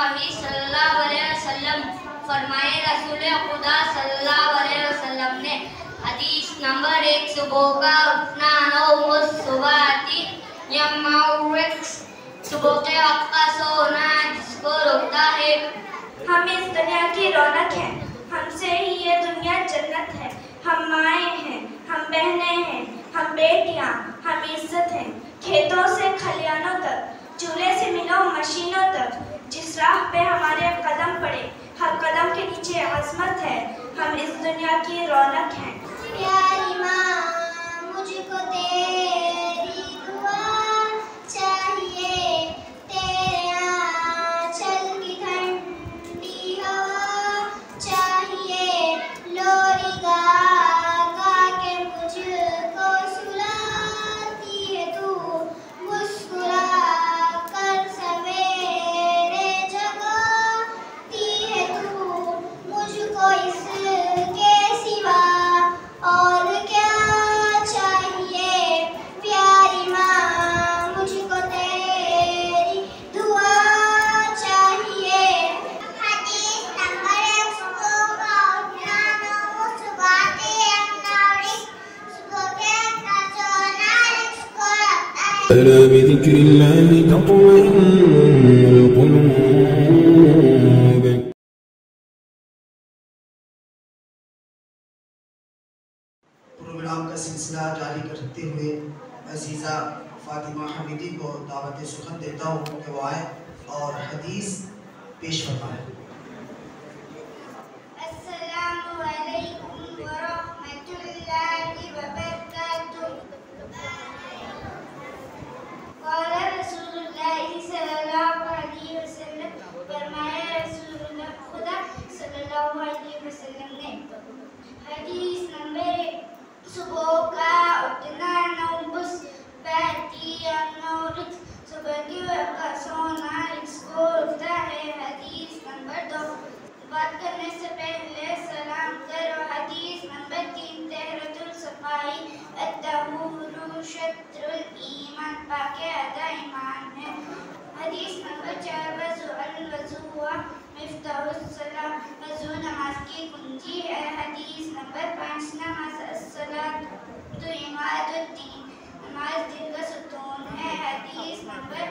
इलाही सल्लल्लाहु अलैहि वसल्लम फरमाए, रसूल खुदा सल्लल्लाहु अलैहि वसल्लम ने हदीस नंबर 1, सुबह का उठना नौ सुबह आती सुबह के वक्त का सोना जिसको रोकता है। हम इस दुनिया की रौनक हैं, हमसे ही ये दुनिया जन्नत है। हम माएँ हैं, हम बहनें हैं, हम बेटियाँ, हम इज्जत हैं। खेतों से खलियानों तक, चूल्हे से मिलों मशीनों तक, जिस राह पे हमारे कदम पड़े, हर कदम के नीचे अज़मत है। हम इस दुनिया की रौनक हैं। प्यारी माँ, मुझको तेरी दुआ चाहिए, तेरे आंचल की ठंडी हवा चाहिए। लोरी गा गा के मुझको सुलाती है तू, मुस्कुरा कर सवेरे जगाती है तू। मुझको इसके सिवा और क्या चाहिए, प्यारी माँ, मुझको तेरी दुआ चाहिए। हदीस नंबर 1, सुबह का उठना नौ सुबाते अंगारी, सुबह के का सोना रिस्को रखता है। अला बिज़िक्रिल्लाहि तत्मइन्नुल क़ुलूब। प्रोग्राम का सिलसिला जारी करते हुए अजीज़ा फातिमा हमीदी को दावत सुखन देता हूँ कि वो आए और हदीस पेश फरमाएं। अस्सलामु अलैकुम व रहमतुल्लाहि व बरकातुहू। क़ाला रसूलुल्लाहि सल्लल्लाहु अलैहि वसल्लम, फरमाया रसूलुल्लाह खुदा सल्लल्लाहु अलैहि वसल्लम ने। हदीस नंबर 1, सुबह का उठना नौ बैती नौरत, सुबह के वक्त का सोना इसको उठता है। हदीस नंबर 2, बात करने से पहले सलाम करो। हदीस नंबर 3, तहरतुल सफाई अत्तहुरू शत्रुल ईमान, पाके आधा ईमान है। हदीस नंबर 4, वज़ू अल वज़ू हुआ मिफ्ताहुस सलाह, वज़ू नमाज की कुंजी है। हदीस नंबर 5, नमाज अस्सलातु इमादुद्दीन, नमाज दिल का सुकून है। हदीस नंबर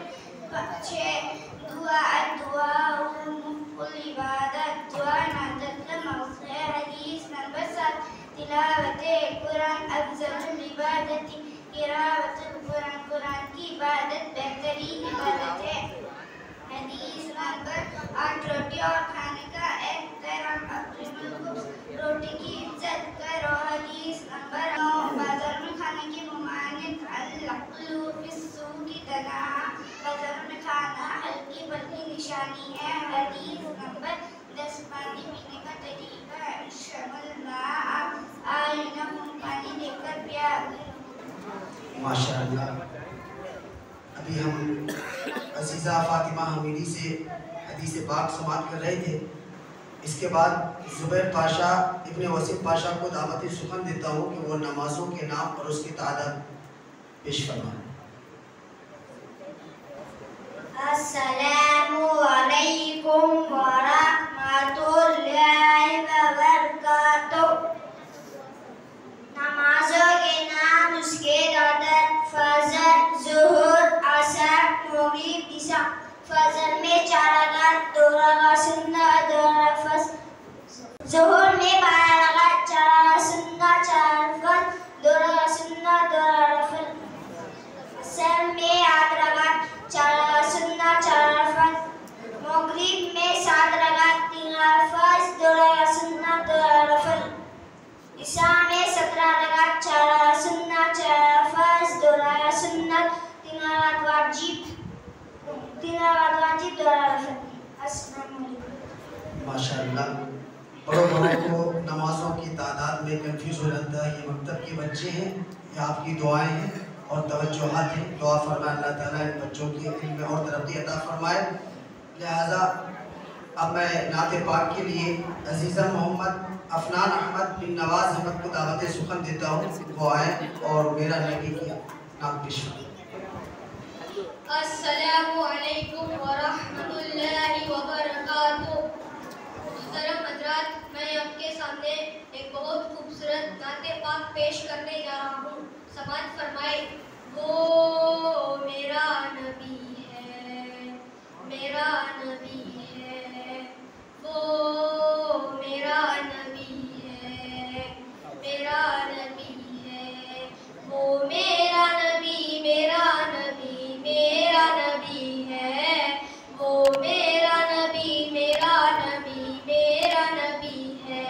6, दुआ मुफ्तुल इबादत, दुआ इबादत का मौज़ू है। हदीस नंबर 7, तिलावते कुरान अफ़ज़लुल इबादती, तिलावतुल कुरान, कुरान की इबादत बेहतरीन इबादत है। हदीस नंबर 8, रोटी और खाने का एहतराम, अक्रिमुल खुब्ज़, रोटी की इज्जत करो। हदीस नंबर 9, बाजार में खाने की ममानित, अल-अक़्लु फिस्सूक़ि दनाअ, बाजार में खाना हल्की बल्कि निशानी है। हदीस नंबर 10, पानी पीने का तरीका, इश्रबुल माअ आइनहुम, पानी लेकर पिया। माशाअल्लाह। अभी हम अजीज़ा फातिमा हमीदी से हदीस पाक समाअत कर रहे थे। इसके बाद ज़ुबैर पाशा इब्ने वसीम पाशा को दावत सुखन देता हूँ कि वो नमाज़ों के नाम और उसकी तादाद पेश फरमाएं। अस्सलामु अलैकुम व रहमतुल्लाहि व बरकातुहू। नमाज़ों के नाम, उसके तादाद, फजर, ज़ुहर, असर, मगरिब, इशा। फजर में 4 रकात, 2 रकात सुन्नत, 2 रकात फर्ज़। ज़ुहर में 12 रकात, 4 रकात सुन्नत, 4 फर्ज़, 2 रकात सुन्नत, 2 रकात फर्ज़। असर में 8 रकात, 4 रकात सुन्नत, 4 रकात फर्ज़। मगरिब में 7 रकात, 3 रकात फर्ज़, 2 रकात सुन्नत, 2 रकात फर्ज़। इशा में 17 रकात, 4 रकात सुन्नत, 4 रकात फर्ज़, 2 रकात सुन्नत, 3 रकात वाजिब, 2 रकात फर्ज़। अस्सलामु अलैकुम। माशाअल्लाह। बड़ों को नमाज़ों की तादाद में कंफ्यूज हो जाता है। ये मकतब के बच्चे हैं, ये आपकी दुआएं हैं और तवज्जुहात हैं। दुआ फरमाए अल्लाह ताला इन बच्चों की इल्म में और तरक्की अता फरमाए। लिहाजा अब मैं नाते पाक के लिए अजीज़ा मोहम्मद अफनान अहमद बिन नवाज अहमद को दावत सुखन देता हूँ, वो आए और मेरा नबी की नाम पेश करें। अस्सलामु अलैकुम व रहमतुल्लाहि व बरकातुहू। मैं आपके सामने एक बहुत खूबसूरत नाते पाक पेश करने जा रहा हूँ। समाअत फरमाए। वो मेरा नबी है, मेरा नबी है, वो मेरा नबी है, मेरा नबी है, वो मेरा नबी, मेरा नबी, मेरा नबी है, वो मेरा नबी, मेरा नबी, मेरा नबी है,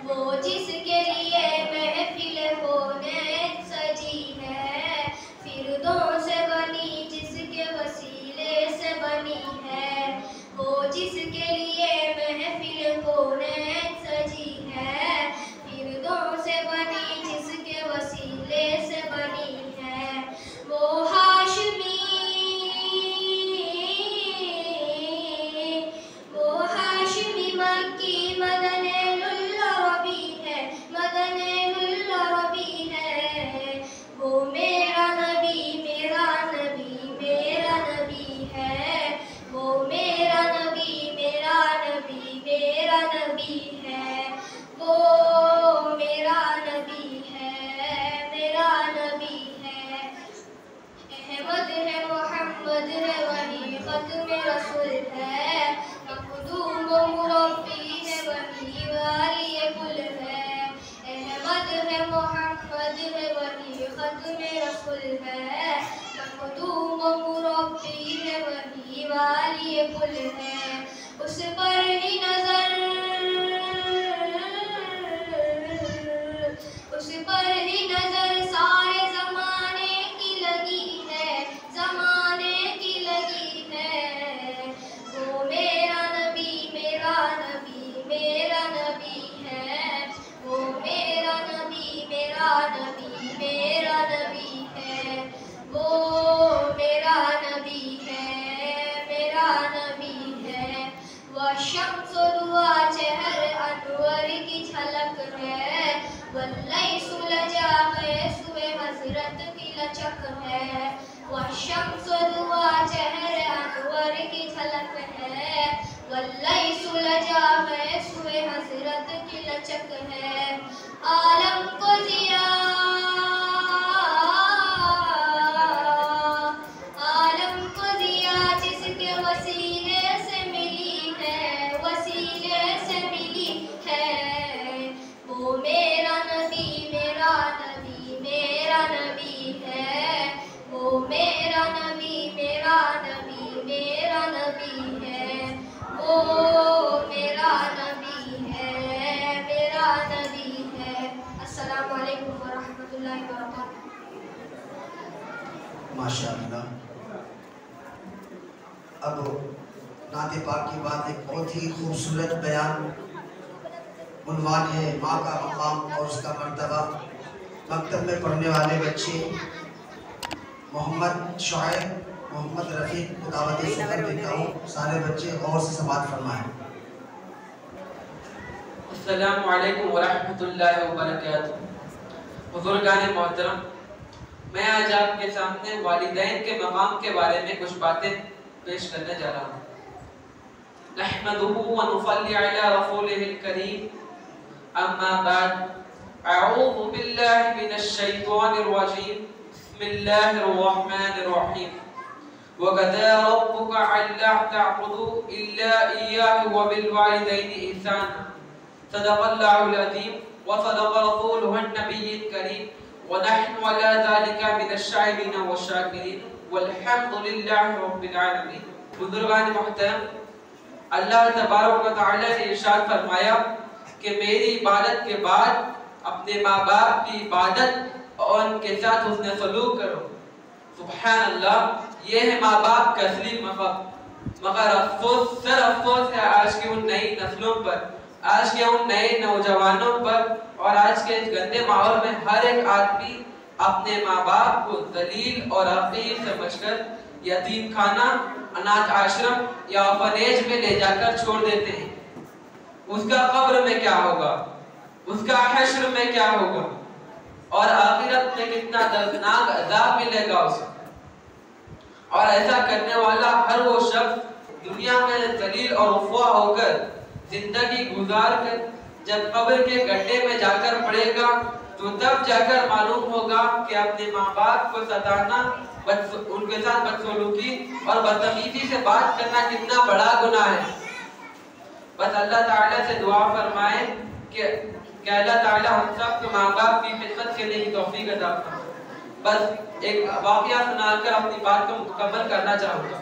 वो जिसके लिए महफिल होने सजी है, फिरदौस से बनी जिसके वसीले से बनी है, वो जिसके लिए महफिल होने सजी है, फिरदौस से बनी जिसके वसीले से बनी है, वो हाशमी, वो हाशमी मक्की मदने लुल्लरबी है, मदने लुल्लरबी है, वो मेरा नबी, मेरा नबी, मेरा नबी है, वो मेरा नबी, मेरा नबी, मेरा नबी है, वो मेरा नबी है, मेरा नबी है। अहमद है, मोहम्मद है, वही खत्म रसूल है, मखदूम मुरब्बी है, वही वाली कुल है। अहमद है, मोहम्मद है, वही खत्म रसूल है, मखदूम मुरब्बी है, वही वाली कुल है। उस पर ही नजर, उस पर ही नजर सारे जमाने की लगी है, जमाने की लगी है, वो मेरा नबी, मेरा नबी, मेरा नबी है, वो मेरा नबी, मेरा नबी, मेरा नबी है, वो मेरा नबी है, मेरा नबी है। वह शम्स दुआ चेहर अनवर की झलक है, वल्लई सुलझा गए सुबह हजरत की लचक है, वह शम्स दुआ चेहरे अनवर की झलक है, वल्लई सुलझा गए सुबह हजरत की लचक है। आलम को जिया, आलम को जिया जिसके वसीले से मिली है, वसीले से मिली है, वो मेरा नबी, मेरा नबी, मेरा नबी है, वो मेरा नबी, मेरा नबी, मेरा नबी है, वो मेरा नबी है, मेरा नबी है। अस्सलामु अलैकुम व रहमतुल्लाहि व बरकातुहू। माशाअल्लाह। अब नाते पाक की बात एक बहुत ही खूबसूरत बयान, उन्वान है माँ का मकाम और उसका मर्तबा। मकतब में पढ़ने वाले बच्चे मोहम्मद शुएब, मोहम्मद रफ़ीक को दावत शुक्र देता हूँ। सारे बच्चे गौर से समाअत फरमाएं। अस्सलामु अलैकुम व रहमतुल्लाहि व बरकातुहू। बुजुर्गान मोहतरम, मैं आज आपके सामने वालिदैन के मकाम के बारे में कुछ बातें पेश करने जा रहा हूँ। नहमदुहु व नुसल्ली अला रसूलिहिल करीम, अम्मा बाद, अऊज़ु बिल्लाहि मिनश शैतानिर रजीम, बिस्मिल्लाहिर रहमानिर रहीम। वक़ज़ा रब्बुका अल्ला तअबुदू इल्ला इय्याहु व बिल वालिदैनि इहसाना। सदक़ल्लाहुल अज़ीम व सदक़ रसूलुहुन नबिय्युल करीम व नहनु अला ज़ालिका मिनश शाहिदीन व शाकिरीन वल्हम्दुलिल्लाहि रब्बिल आलमीन। बुजुर्गान मोहतरम, अल्लाह तबारक व तआला ने इरशाद फरमाया कि मेरी इबादत के बाद अपने माँ बाप की इबादत और उनके साथ उसने सलूक करो। सुभान अल्लाह, ये है माँ बाप का असली मकसद। मगर अफसोस, सर अफसोस है आज की उन नई नस्लों पर, आज के उन नए नौजवानों पर और आज के इस गंदे माहौल में हर एक आदमी अपने माँ बाप को दलील और हकीर समझकर यतीम खाना, अनाथ आश्रम या ऑर्फनेज में ले जाकर छोड़ देते हैं। उसका कब्र में क्या होगा, उसका हश्र में क्या होगा और आखिरत में कितना दर्दनाक अज़ाब मिलेगा उसे। और ऐसा करने वाला हर वो शख्स दुनिया में जलील और रुसवा होकर जिंदगी गुजार कर जब कब्र के गड्ढे में जाकर पड़ेगा तो तब जाकर मालूम होगा कि अपने माँ बाप को सताना, उनके साथ बदसलूकी और बदतमीजी से बात करना कितना बड़ा गुनाह है। बस अल्लाह ताला से दुआ फरमाए कि अल्लाह ताला हम सब को माँ बाप की खिदमत करने की तौफीक अता फरमाए। बस एक वाक़या सुनाकर अपनी बात को मुकम्मल करना चाहूँगा।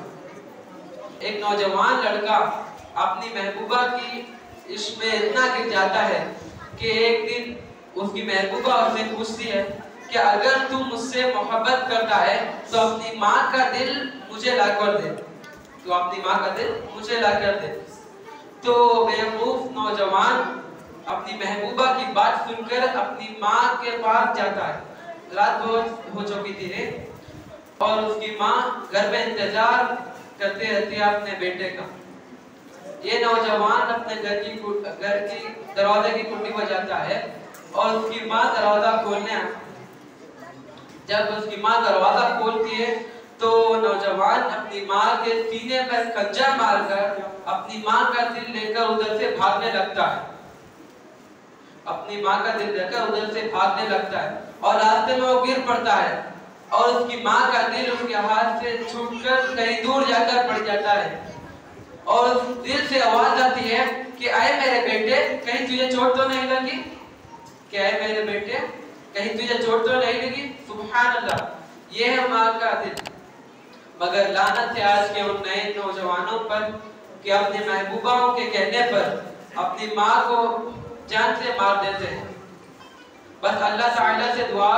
एक नौजवान लड़का अपनी महबूबा की इश्क में इतना गिर जाता है कि एक दिन उसकी महबूबा उससे पूछती है कि अगर तू मुझसे मोहब्बत करता है तो अपनी माँ का दिल मुझे ला कर दे, तो अपनी माँ का दिल मुझे ला कर दे। तो बेवकूफ नौजवान अपनी महबूबा की बात सुनकर अपनी माँ के पास जाता है। रात बहुत हो चुकी थी और उसकी माँ घर में इंतजार करते रहती है अपने बेटे का। ये नौजवान अपने घर की दरवाजे की कुंडी बजाता है और उसकी माँ दरवाजा खोलने आती है। जब उसकी माँ दरवाजा खोलती है तो नौजवान अपनी माँ के सीने पर खंजर मारकर अपनी माँ का दिल लेकर उधर से भागने लगता है। अपनी माँ का दिल लेकर उधर से भागने लगता है और रास्ते में वो गिर पड़ता है और उसकी माँ का दिल उसके हाथ से छूटकर कहीं दूर जाकर पड़ जाता है और उस दिल से आवाज आती है कि आए मेरे बेटे, कहीं तुझे चोट तो नहीं लगी? क्या है मेरे बेटे, कहीं तुझे चोट तो नहीं लगी? सुभान अल्लाह, ये है माँ का दिल। मगर लानत है आज के उन नए नौजवानों पर कि अपने महबूबाओं के कहने पर अपनी माँ को जान से मार देते हैं। बस अल्लाह ताला से दुआ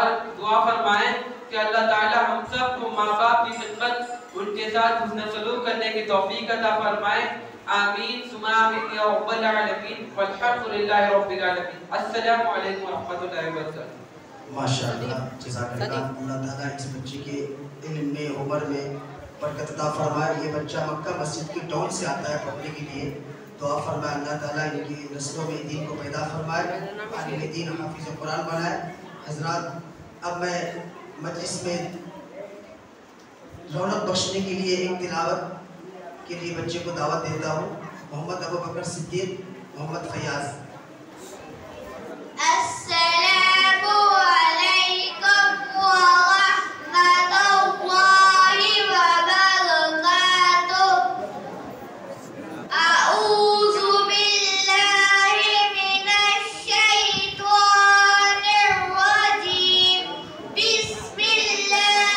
फरमाएं कि अल्लाह ताला हम सब को माँ बाप की खिदमत, उनके साथ हुस्न सलूक करने की तौफीक अता फरमाए। आमीन सुमा आमीन या रब्बल आलमीन वल्हम्दुलिल्लाहि रब्बिल आलमीन। अस्सलामु अलैकुम व रहमतुल्लाहि व बरकातहू। माशाअल्लाह, जज़ाकल्लाह। अल्लाह ताला इस बच्चे के इल्म में, उम्र में बरकत अता फरमाए। ये बच्चा मक्का मस्जिद की टाउन से आता है पढ़ने के लिए। दुआ फरमाए अल्लाह ताला इनकी नस्लों में दीन को पैदा फरमाए, आलिम दीन हाफिज़ कुरान बनाए। हज़रात, अब मैं मजलिस में रौनक बख्शने के लिए एक तिलावत के लिए बच्चे को दावत देता हूँ। मोहम्मद अबू बकर सिद्दीक, मोहम्मद फयाज। अस्सलामु अलैकुम व रहमतुल्लाहि व बरकातुहू। अऊज़ु बिल्लाहि मिनश शैतानिर रजीम। बिस्मिल्लाहिर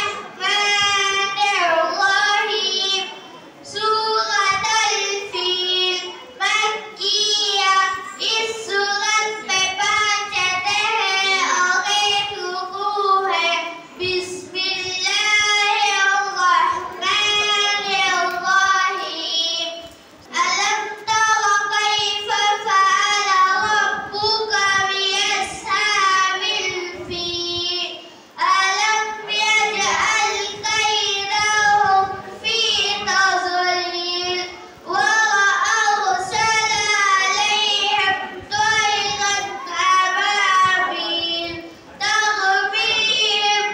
रहमानिर रहीम। सूरतुल फील मक्किया। इस सूरत में 5 आयतें हैं और 1 रुकू है। बिस्मिल्लाहिर्रहमानिर्रहीम। अलम तरा कैफ फअल रब्बुका बिअस्हाबिल फील। अलम यजअल कैदहुम फी तज़लील व अरसल अलैहिम तयरन अबाबील तरमीहिम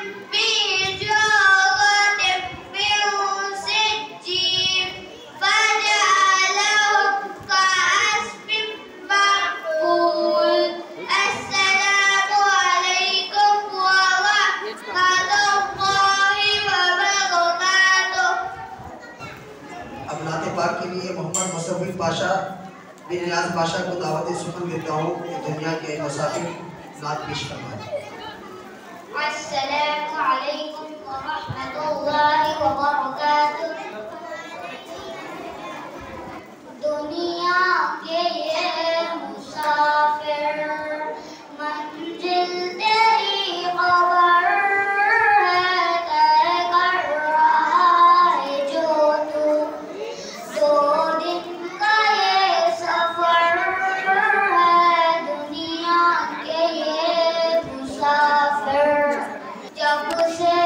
बिहिजारतिन मिन सिज्जील फजअलहुम कअस्फिन मअकूल। अस्सलामु अलैकुम व रहमतुल्लाहि व बरकातुहू। अब नाते पाक के लिए मोहम्मद मुसव्विर पाशा बिन नियाज पाशा को दावत सुखन देता हूँ कि दुनिया के मुसाफिर नात पेश फरमाएं। अस्सलामु अलैकुम व रहमतुल्लाहि व बरकातुहू। दुनिया के ये मुसाफिर, मंजिल तेरी खबर है, तय कर रहा है जो तू। 2 दिन का ये सफर है, दुनिया के ये मुसाफिर। जब से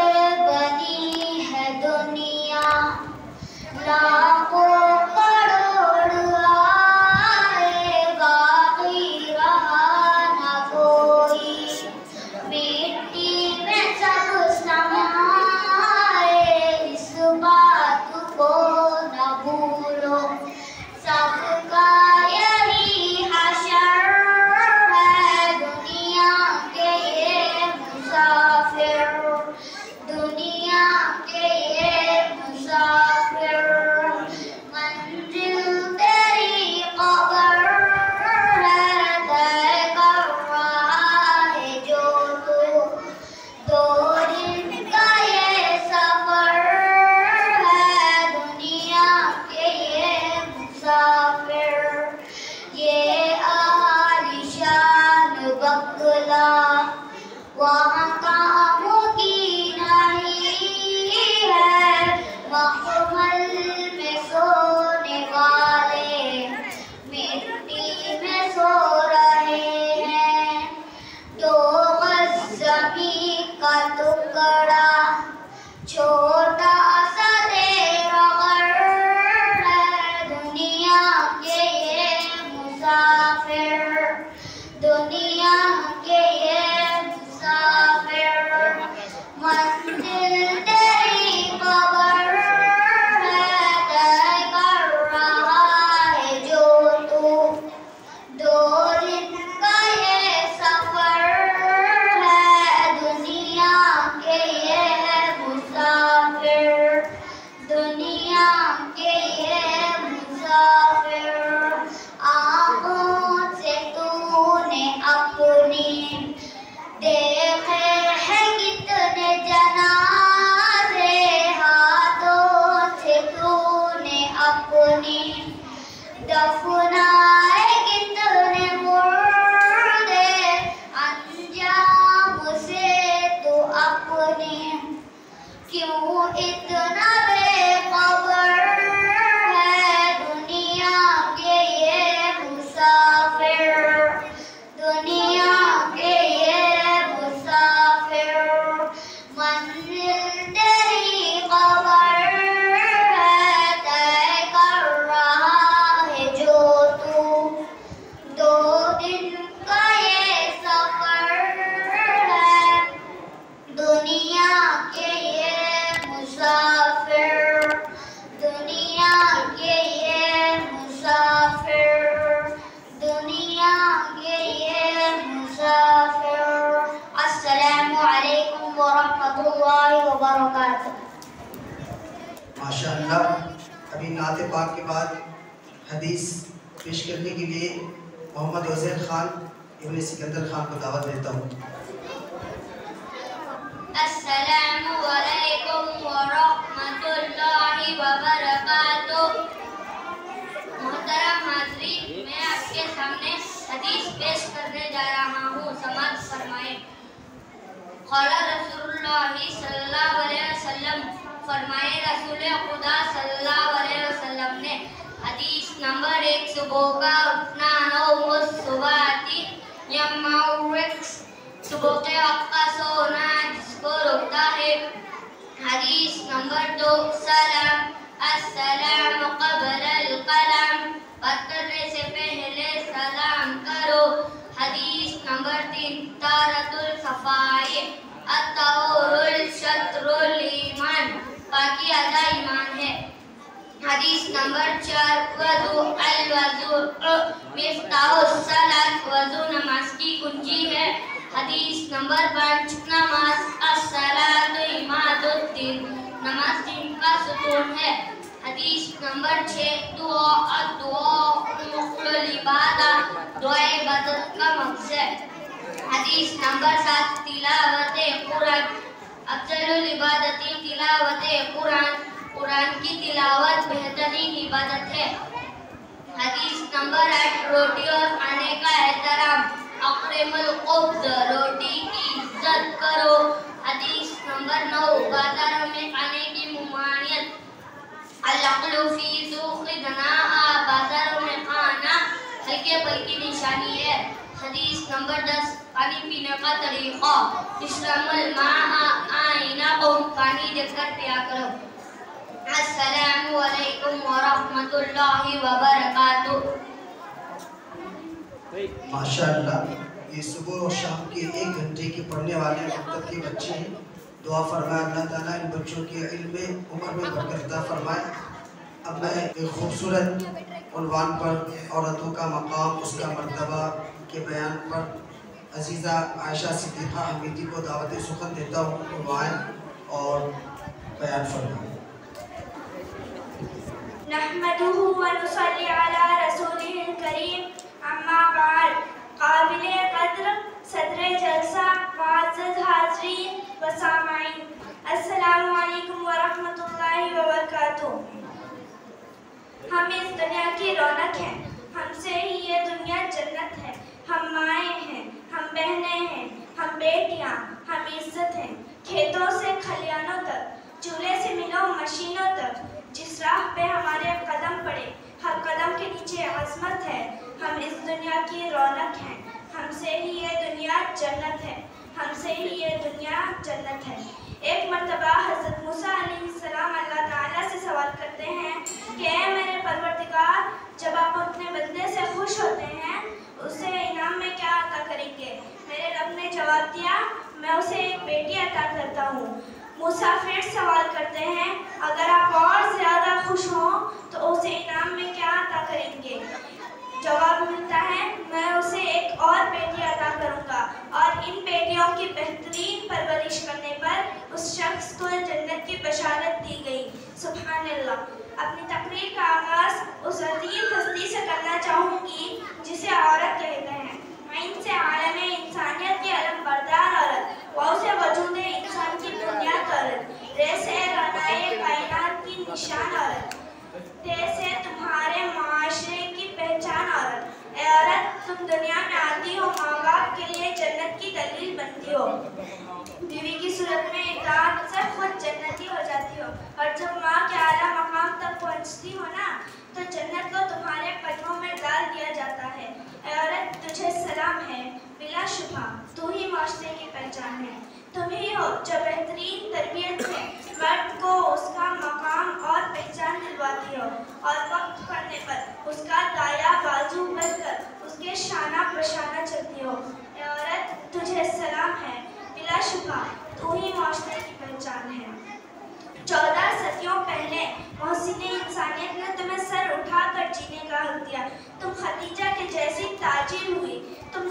बनी है दुनिया अपनी दफनाए कितने मुर्दे अंजाम से तो अपने क्यों इतना बेखबर है दुनिया के ये मुसाफिर दुनिया के ये मुसाफिर मंजिल तेरी खबर है तय कर रहा है जो तू दो दिन का ये सफर है दुनिया के ये मुसाफिर दुनिया के ये मुसाफिर दुनिया के ये मुसाफिर। अस्सलामु अलैकुम व रहमतुल्लाहि व बरकातुहू। माशाअल्लाह। अभी नाते पाक के बाद हदीस पेश करने के लिए मोहम्मद वज़ीर खान इब्न सिकंदर खान को दावत देता हूँ। अस्सलामु अलैकुम व रहमतुल्लाहि व बरकातुहू। मोहतरम हाज़रीन, मैं आपके सामने हदीस पेश करने जा रहा हूँ। समाअत फरमाएं। क़ाला रसूलुल्लाह सल्लल्लाहु अलैहि वसल्लम, फरमाए रसूल खुदा सल्लल्लाहु अलैहि वसल्लम ने। हदीस नंबर 1, सुबह का उठना सुबह आती सुबह के वक्त का सोना जिसको रोकता है। हदीस नंबर 2, सलाम अस्सलाम क़ब्लल कलाम, बात करने से पहले सलाम करो। हदीस नंबर 3, तारतुल सफ़ाई अत्तहुरुल शत्रुल ईमान, बाकी आधा ईमान है। हदीस नंबर 4, वज़ू अल वज़ू मिफ्ताहुस सलात, वज़ू नमाज की कुंजी है। हदीस नंबर 5, नमाज अस्सलातु इमादुद्दीन, नमाज दिन का सुकून है। हदीस नंबर 6, दुआ मुख्तुल इबादा, दुआ इबादत का मकसद। हदीस नंबर 7, तिलावत कुरान अफजलुल इबादती, तिलावत कुरान, कुरान की तिलावत बेहतरीन इबादत है। हदीस नंबर 8, रोटी और खाने का एहतराम अक़रमुल क़ुब्ज़, रोटी की इज्जत करो। हदीस नंबर 9, बाजारों में खाने की मुमानियत अल-अक़्लु फ़ी ज़ूक़ि दनाआ, बाजारों में खाना हल्के पल की निशानी है। हदीस नंबर 10, पानी पीने का तरीक़ा इश्रबुल माअ आइनकुम, पानी देखकर पिया करो। अस्सलामु अलैकुम व रहमतुल्लाहि व बरकातुहू। माशाअल्लाह। ये सुबह और शाम के 1 घंटे के पढ़ने वाले मकतब के बच्चे हैं। दुआ फरमाए अल्लाह ताला इन बच्चों के इल्म में उम्र में बरकत अता फरमाए। अब मैं एक खूबसूरत उन्वान पर औरतों का मकाम उसका मर्तबा के बयान पर अजीज़ा आयशा सिद्दीक़ा हमीदी को दावत सुखन देता हूँ। वो आएँ और बयान फरमाएं। नहमदुहु व नुसल्ली अला रसूलिल करीम, अम्मा बाद। काबिले कद्र सदरे जलसा, मुअज़्ज़ज़ हाज़रीन व सामाईन, अस्सलामु अलैकुम व रहमतुल्लाहि व बरकातुहू। हम इस दुनिया की रौनक हैं, हमसे ही ये दुनिया जन्नत है। हम माएँ हैं, हम बहनें हैं, हम बेटियाँ, हम इज्जत हैं। खेतों से खलियानों तक, चूल्हे से मिलों मशीनों तक, जिस राह पे हमारे कदम पड़े हर कदम के नीचे अज़मत है। हम इस दुनिया की रौनक हैं, हमसे ही ये दुनिया जन्नत है, हमसे ही ये दुनिया जन्नत है। एक मर्तबा हज़रत मूसा अलैहिस्सलाम अल्लाह ताला से सवाल करते हैं कि ऐ मेरे परवरदिगार, जब आप अपने बंदे से खुश होते हैं उसे इनाम में क्या अता करेंगे? मेरे रब ने जवाब दिया, मैं उसे एक बेटी अता करता हूँ। मूसा फिर सवाल करते हैं, अगर आप और ज़्यादा खुश हों तो उसे इनाम में क्या अता करेंगे? जवाब मिलता है, मैं उसे एक और बेटी अता करूँगा और इन बेटियों की बेहतरीन परवरिश करने पर उस शख्स को जन्नत की बशारत दी गई। सुभानअल्लाह। अपनी तकरीर का आगाज़ उस अजीब हस्ती से करना चाहूँगी जिसे औरत कहते हैं। आइन से आलम इंसानियत की अलम बरदार औरत, वाव से वजूद इंसान की बुनियाद औरत, रे से रनाए कायनात की निशान औरत, ते से तुम बीवी की सूरत में इताअत से खुद जन्नती हो जाती हो, और जब माँ के आला मकाम तक पहुँचती हो ना, तो जन्नत को तुम्हारे कदमों में डाल दिया जाता है। ऐ औरत, तुझे सलाम है, बिला शुबा तू ही माशरे की पहचान है। तुम ही हो जो बेहतरीन तरबियत से मर्द को उसका मकाम और पहचान दिलवाती हो, और वक्त पड़ने पर उसका दाया बाजू बनकर उसके शाना प्रशाना चलती हो। ऐ औरत, तुझे सलाम है, बिला शुबा तू ही माशरे की पहचान है। 14 सदियों पहले मोहसिन इंसानियत ने तुम्हें सर उठाकर जीने का हक दिया। तुम खदीजा के जैसी ताजिर हुई, तुम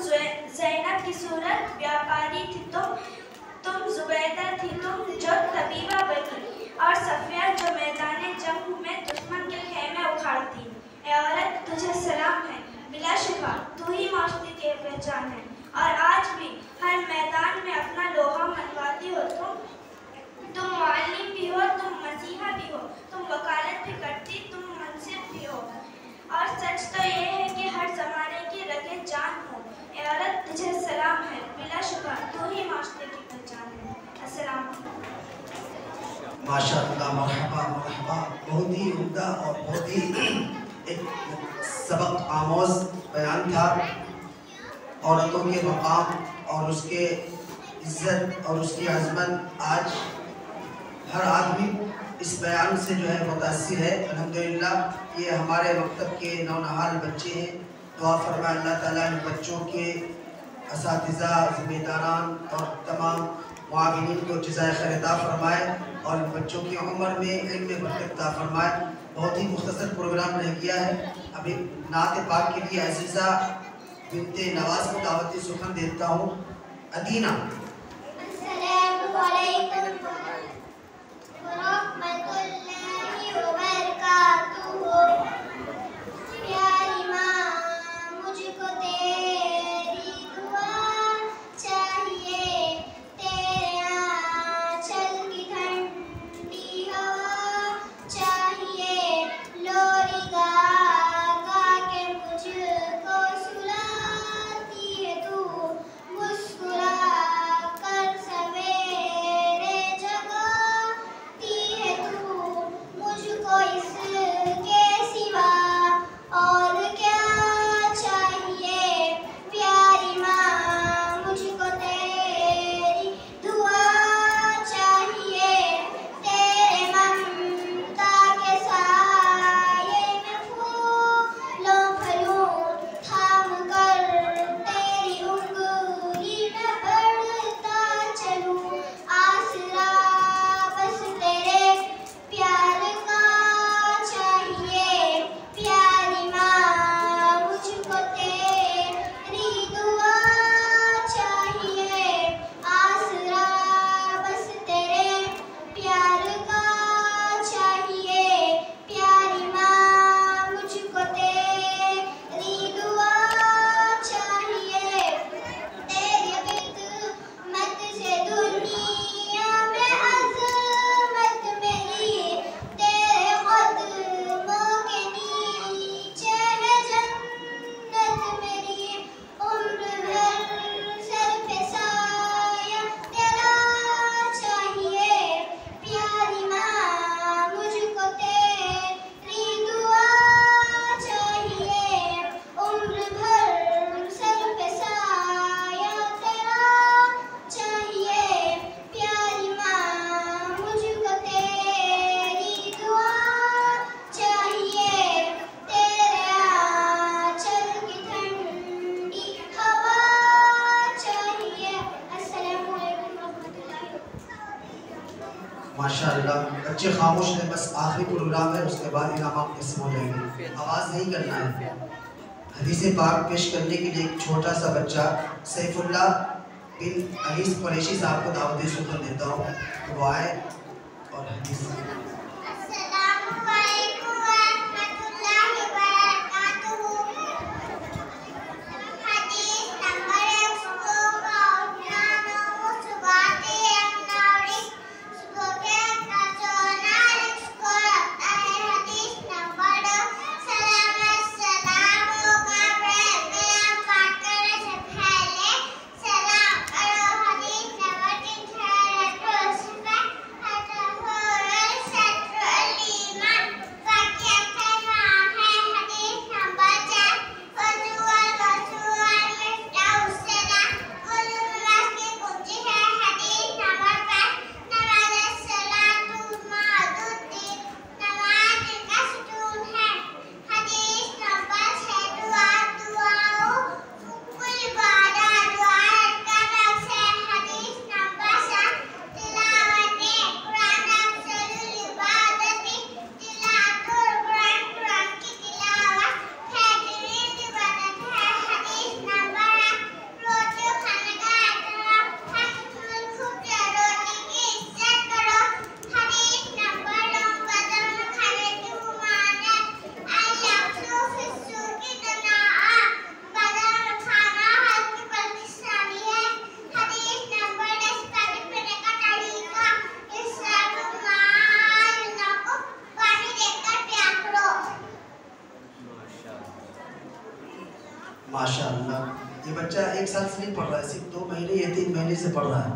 ज़ैनब की सूरत व्यापारी थी, तुम जुबैदा थी, तुम जो तबीबा बनी, और सफिया जो मैदान जंग में दुश्मन के खेमे उखाड़ती। ऐ औरत, तुझे सलाम है, बिला शुबा तू ही माशरे की पहचान है। और आज भी हर मैदान में अपना लोहा मनवाती हो। तुम मुअल्लिम भी हो, तुम मसीहा भी हो, तुम वकालत भी करती, तुम मनसिब भी हो। और सच तो ये है कि हर ज़माने की रगे जान हो। ऐ औरत, तुझे सलाम है, बिला शुबा तू ही माशरे की पहचान है। अस्सलाम वालेकुम। माशाअल्लाह, मरहबा मरहबा, बहुत ही उम्दा और बहुत ही एक सबक आमोज बयान था। औरतों के मकाम और उसके इज्जत और उसकी अज़मत आज हर आदमी इस बयान से जो है मुतासिर है। अल्हम्दुलिल्लाह ये हमारे मकतब के नौनहाल बच्चे हैं। दुआ फरमाए अल्लाह ताला इन बच्चों के असातिज़ा, ज़िम्मेदारान और तमाम मुआविनीन को जज़ाए खैर अता फरमाए और इन बच्चों की उम्र में इल्म में बरकत अता फरमाए। बहुत ही मुख्तसर प्रोग्राम रह गया है। अभी नात पाक के लिए अज़ीज़ा बिनते नवाज़ को दावती सुखन देता हूँ। अदीना। अस्सलामु अलैकुम रहमतुल्लाहि व बरकातुहू। प्यारी माँ, मुझको तेरी दुआ चाहिए, तेरे आंचल की ठंडी हवा चाहिए। लोरी गा गा के मुझको सुलाती है तू, मुस्कुरा कर सवेरे जगाती है तू। मुझको इसके सिवा और क्या चाहिए। प्यारी माँ, मुझको तेरी दुआ चाहिए, तेरे ममता के साये में फूलों फलूं थाम कर तेरी उंगली में बढ़ता चलूं। आसरा बस तेरे प्यार का चाहिए। प्यारी माँ, मुझको तेरी दुआ चाहिए, आसरा बस तेरे प्यार का चाहिए। प्यारी माँ, मुझको तेरी दुआ चाहिए, तेरी खिदमत से दुनिया में अज़मत मेरी, तेरे कदमों के नीचे है जन्नत मेरी। उम्र भर सर पे साया तेरा चाहिए। प्यारी माँ, मुझको तेरी दुआ चाहिए, उम्र भर सर पे साया तेरा चाहिए। प्यारी माँ, मुझको तेरी दुआ चाहिए, तेरे आंचल की ठंडी हवा चाहिए। अस्सलामु अलैकुम रहमतुल्लाहि व बरकातुहू। माशाअल्लाह, बच्चे खामोश हैं, बस आखिरी प्रोग्राम है, उसके बाद इनाम किस्म हो जाएंगे। आवाज़ नहीं करना है। हदीस पाक पेश करने के लिए एक छोटा सा बच्चा सैफुल्ला बिन अनीस कुरैशी साहब को दावत सुखन देता हूँ। दुआएं और हदीस। अस्सलामु अलैकुम व रहमतुल्लाहि व बरकातुहू। हदीस नंबर 199 सुबाते अमनारी सुबह का जोनारिस को रखता है। हदीस नंबर सलाम होगा पहले आप बात करने से पहले सलाम करो। हदीस नंबर 3 माशाअल्लाह। ये बच्चा 1 साल से नहीं पढ़ रहा है, सिर्फ 2 महीने या 3 महीने से पढ़ रहा है।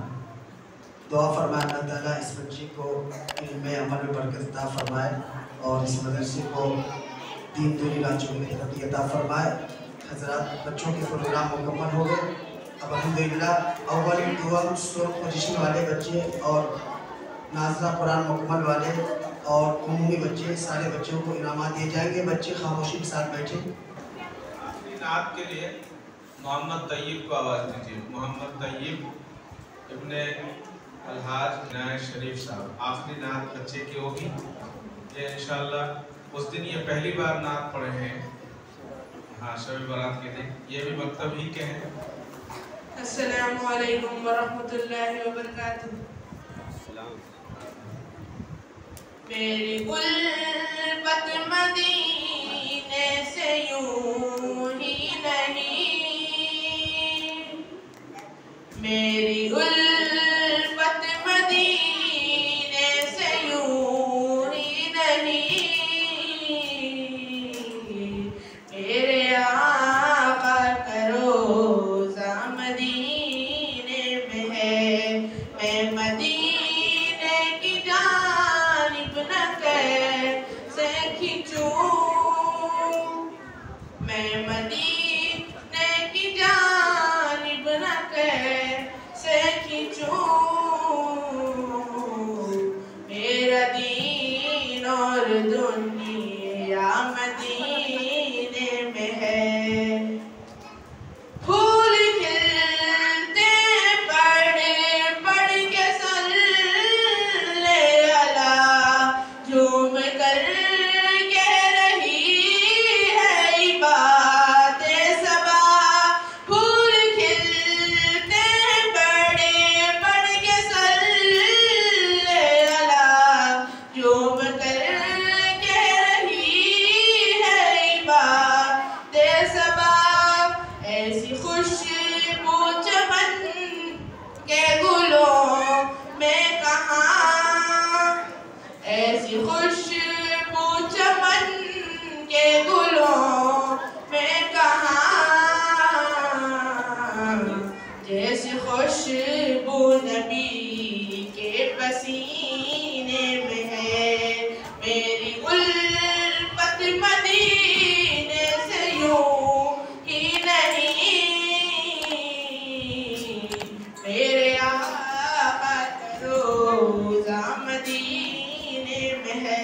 दुआ फरमाए अल्लाह ताला इस बच्चे को इल्म में अमल में बरकत अता फरमाए और इस मदरसे को दीन दुनी राज्यों में तरक्की अता फरमाए। हज़रात, बच्चों के प्रोग्राम मुकम्मल हो गए। अब अल्हम्दुलिल्लाह अव्वल दुआ सूरत पोजीशन वाले बच्चे और नाज़रा कुरान मुकम्मल वाले और उमूमी बच्चे, सारे बच्चों को इनामात दिए जाएंगे। बच्चे खामोशी के साथ बैठे। आखिरी नात के लिए मोहम्मद तैयब को आवाज़ दीजिए। मोहम्मद तैयब इब्ने अलहाज नायब शरीफ साहब। आखिरी नात बच्चे की होगी। ये इंशाल्लाह उस दिन ये पहली बार नात पढ़े हैं, हाँ, शब बारात के दिन। ये भी मकतब ही के हैं। अस्सलामु अलैकुम वरहमतुल्लाहि वबरकातुहू। मेरी गुल्बत मदीने से यूं ही नहीं, मेरी गुल्बत मदीने से यूं ही नहीं, मेरे आका करो ज़ा मदीने में है। मैं मदीने की जानिब न कैसे खिंचूं, मैं मदीने की जानिब न कैसे खिंचूं, मेरा दीन और दुनिया मदीने में है। फूल खिलते पड़े पड़ के सल्ले अला, झूम कर कह रही है इबादे सबा। फूल खिलते पड़े पड़ के सल्ले अला, झूम कर कह रही है इबादे सबा। ऐसी खुशबू चमन के गुलों में कहाँ, ऐसी खुशबू चमन के गुलों में कहाँ, जैसी खुशबू नबी के पसीने में है। मेरी उल्फत मदीने से यूं ही नहीं, मेरे आका करो ज़ा मदीने में है।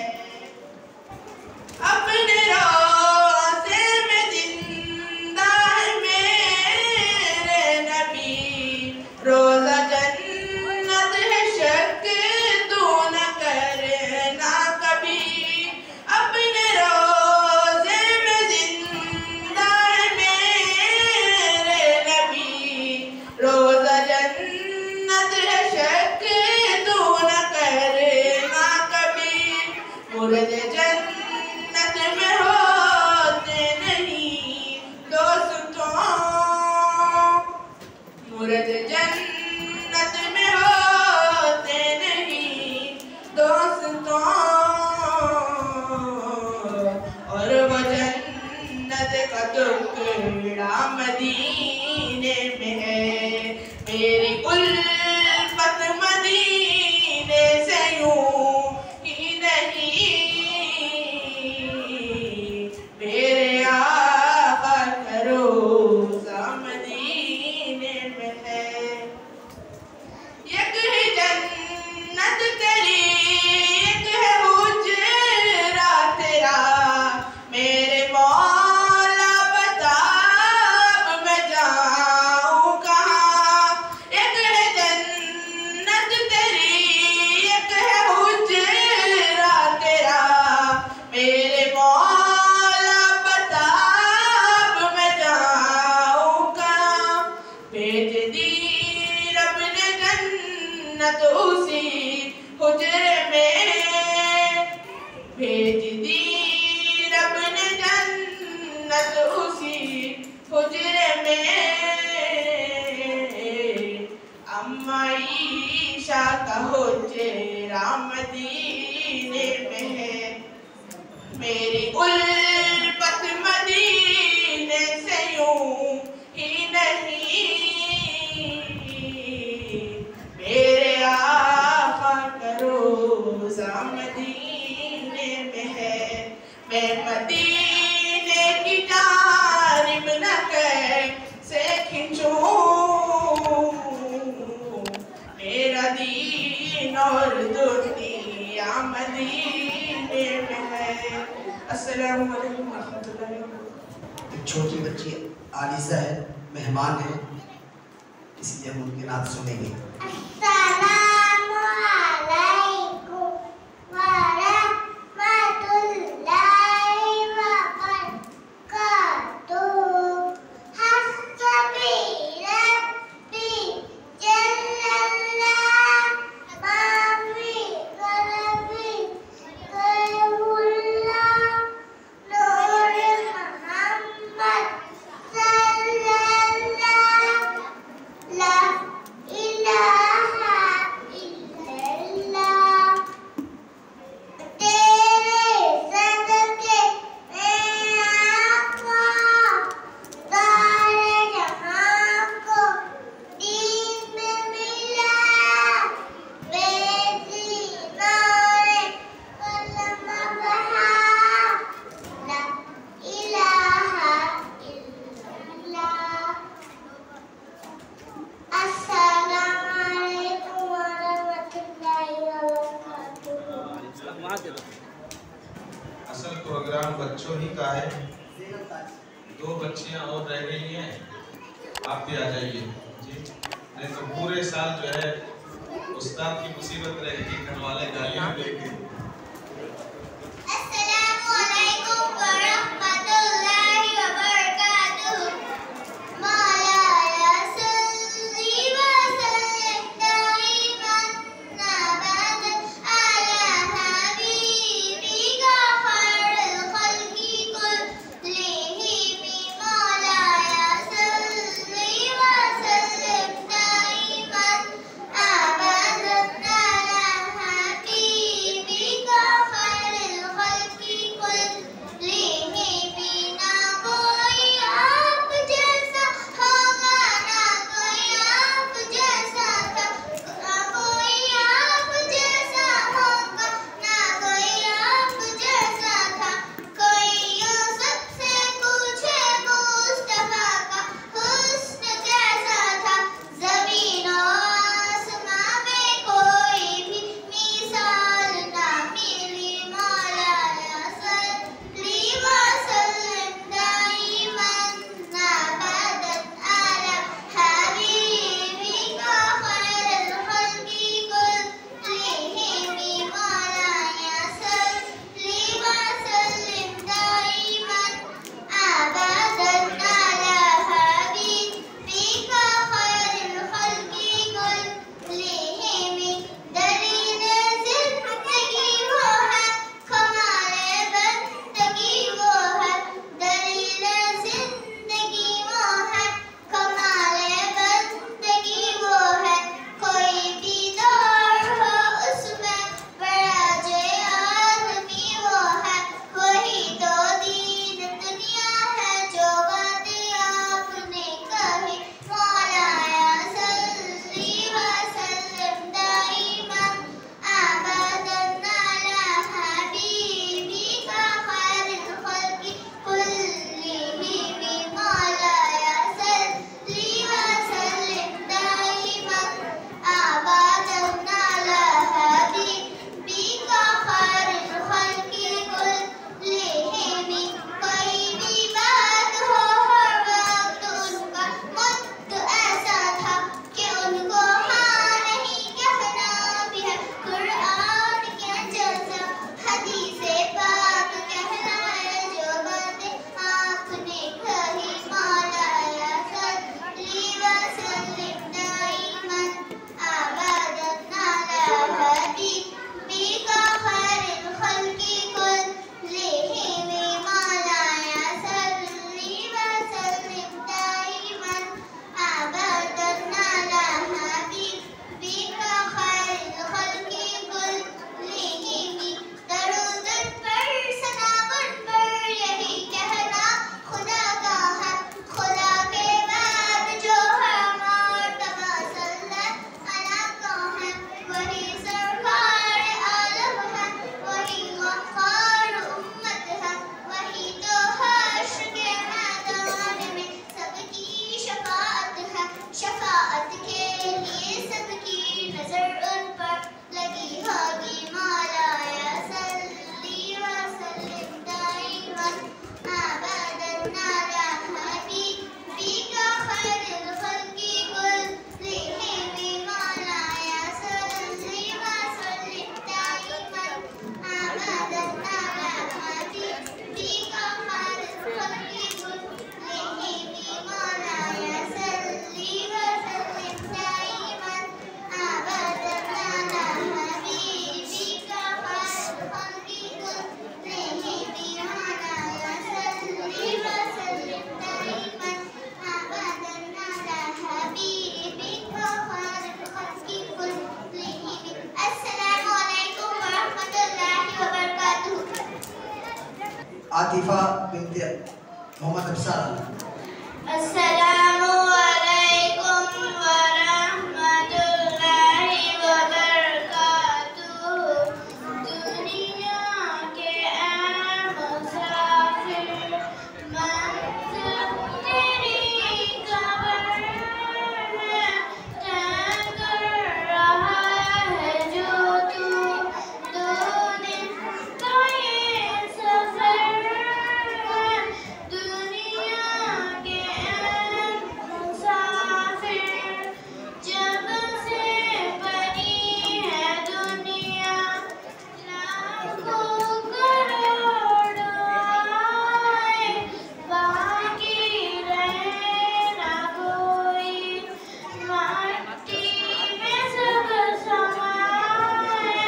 अपने रोज़े में जिंदा है मेरे नबी, रोज़ा जन्नत है शक तू न करना कभी। अपने रोज़े में जिंदा है मेरे नबी, रोज़ा जन्नत है शक तू न करना कभी। मुर्दे जन्नत में होते नहीं दोस्तों, मुर्दे जन्नत में होते नहीं दोस्तों, और वो जन्नत का टुकड़ा मदीने में है। मेरी उल्फत मदीने से यूं ही नहीं, मेरे आका करो ज़ा मदीने में है। एक है जन्नत तेरी, एक है हुजरा तेरा, मेरे मौला बता अब मैं जाऊं कहाँ। एक है जन्नत तेरी, एक है हुजरा तेरा, मेरे मौला बता अब मैं जाऊं कहाँ। भेज दी रब ने जन्नत उसी हुजरे में, भेज दी रब ने जन्नत उसी हुजरे में। अम्मा ईशा का हुजरा मदीने में है। मेरी उल्फत मदीने से यूं अस्सलामु अलैकुम रहमतुल्लाहि व बरकातुहू। एक छोटी बच्ची आलिजा है, मेहमान है, इसलिए हम उनकी नात सुनेंगे। अस्सलामु अलैकुम व रहमतुल्लाहि व बरकातुहू। हस्बी रब्बी जल्लल्लाह मा फी क़ल्बी ग़ैरुल्लाह नूर मुहम्मद सल्लल्लाह ला इलाहा इल्लल्लाह। तेरे सदके मैं आका सारे जहां को दीन में मिला। बेज़ीनाए कलमा बहा ला इलाहा इल्लल्लाह। अस्सलामु अलैकुम व रहमतुल्लाहि व बरकातुहू। असल प्रोग्राम बच्चों ही का है। 2 बच्चियां और रह गई हैं, आप भी आ जाइए जी, नहीं तो पूरे साल जो है उस्ताद की मुसीबत रहेगी, घर वाले गालियां देंगे। अस्सलामु अलैकुम व रहमतुल्लाहि व बरकातुहू। मौलाया सल्ली व सल्लिम दाइमन अबदन अला हबीबिका खैरुल खल्क़ि कुल्लिहिम। मौलाया सल्ली व सल्लिम दाइमन अबदन अला हबीबिका मोहम्मद अफसार। अस्सलामु अलैकुम व रहमतुल्लाहि व बरकातुहू। दुनिया के मुसाफिर मंज़िल तेरी कब्र है, तय कर रहा है जो तू 2 दिन का ये सफर है। दुनिया के मुसाफिर जब से बनी है दुनिया, लाखों करोड़ों आए, बाकी रहे ना कोई, मिट्टी में सब समाए,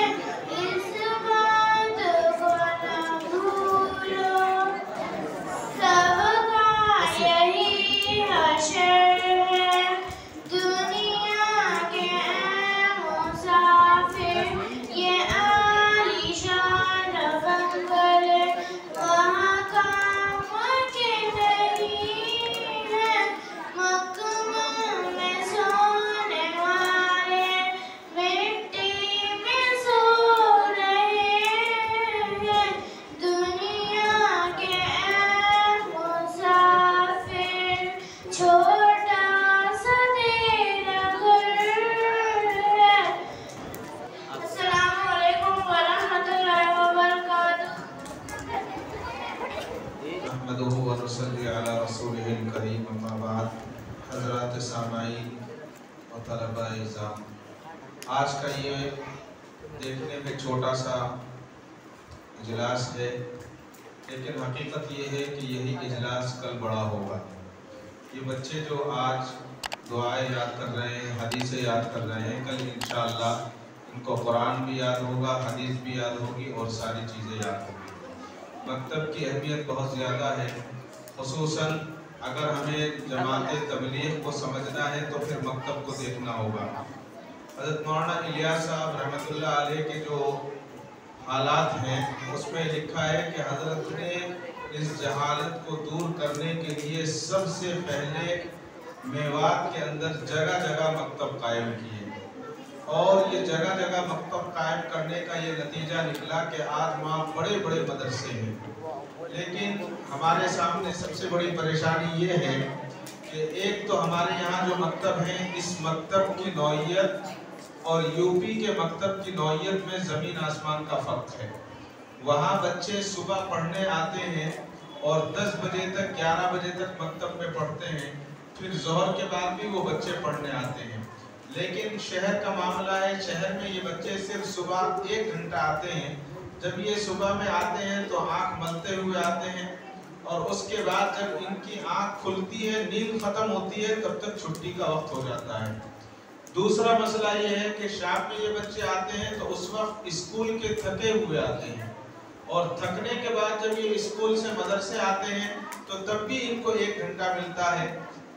इस बात को न भूलो, सबका यही हशर है। दुनिया के मुसाफिर ये आलीशान बंगले वहाँ काम के नहीं है, मकबरों में सोने वाले मिट्टी में सो रहे हैं। दुनिया के मुसाफिर छोटा सा तेरा घर है। अस्सलामु अलैकुम व रहमतुल्लाहि व बरकातुहू। अहमदुहु व नसल्ली अला रसूलिहिल करीम, अम्मा बाद। हज़रात सामाईन और तलबा इज़ाम, आज का ये देखने में छोटा सा इजलास है, लेकिन हकीकत ये है कि यही इजलास कल बड़ा होगा। ये बच्चे जो आज दुआएं याद कर रहे हैं, हदीसें याद कर रहे हैं, कल इंशाअल्लाह इनको कुरान भी याद होगा, हदीस भी याद होगी और सारी चीज़ें याद होगी। मकतब की अहमियत बहुत ज़्यादा है, ख़ुसूसन अगर हमें जमात तबलीग को समझना है तो फिर मकतब को देखना होगा। हज़रत मौलाना इलियास साहब रहमतुल्लाह अलैह के जो हालात हैं उसमें लिखा है कि हज़रत ने इस जहालत को दूर करने के लिए सबसे पहले मेवात के अंदर जगह जगह मकतब कायम किए, और ये जगह जगह मकतब कायम करने का ये नतीजा निकला कि आज वहाँ बड़े बड़े मदरसे हैं। लेकिन हमारे सामने सबसे बड़ी परेशानी ये है कि एक तो हमारे यहाँ जो मकतब हैं, इस मकतब की नौइयत और यूपी के मकतब की नौइयत में ज़मीन आसमान का फ़र्क है। वहाँ बच्चे सुबह पढ़ने आते हैं और 10 बजे तक 11 बजे तक मकतब में पढ़ते हैं, फिर ज़ोहर के बाद भी वो बच्चे पढ़ने आते हैं। लेकिन शहर का मामला है, शहर में ये बच्चे सिर्फ सुबह 1 घंटा आते हैं। जब ये सुबह में आते हैं तो आँख मलते हुए आते हैं, और उसके बाद जब इनकी आँख खुलती है, नींद ख़त्म होती है, तब तक छुट्टी का वक्त हो जाता है। दूसरा मसला ये है कि शाम में ये बच्चे आते हैं तो उस वक्त स्कूल के थके हुए आते हैं, और थकने के बाद जब ये स्कूल से मदरसे आते हैं तो तब भी इनको 1 घंटा मिलता है।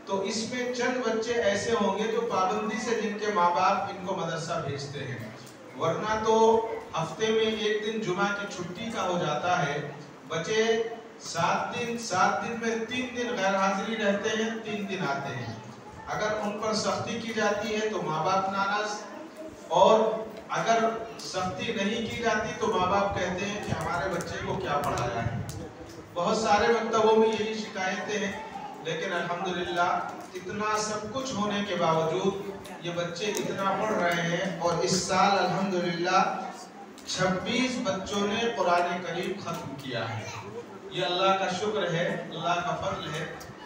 तो इसमें चंद बच्चे ऐसे होंगे जो पाबंदी से जिनके माँ बाप इनको मदरसा भेजते हैं, वरना तो हफ्ते में 1 दिन जुमा की छुट्टी का हो जाता है। बच्चे 7 दिन में 3 दिन गैर हाजिरी रहते हैं, 3 दिन आते हैं। अगर उन पर सख्ती की जाती है तो माँ बाप नाराज, और अगर सख्ती नहीं की जाती तो माँ बाप कहते हैं कि हमारे बच्चे को क्या पढ़ाया है। बहुत सारे मकतबों में यही शिकायतें हैं, लेकिन अल्हम्दुलिल्लाह इतना सब कुछ होने के बावजूद ये बच्चे इतना पढ़ रहे हैं, और इस साल अल्हम्दुलिल्लाह 26 बच्चों ने कुरान करीम खत्म किया है। ये अल्लाह का शुक्र है, अल्लाह का फजल है।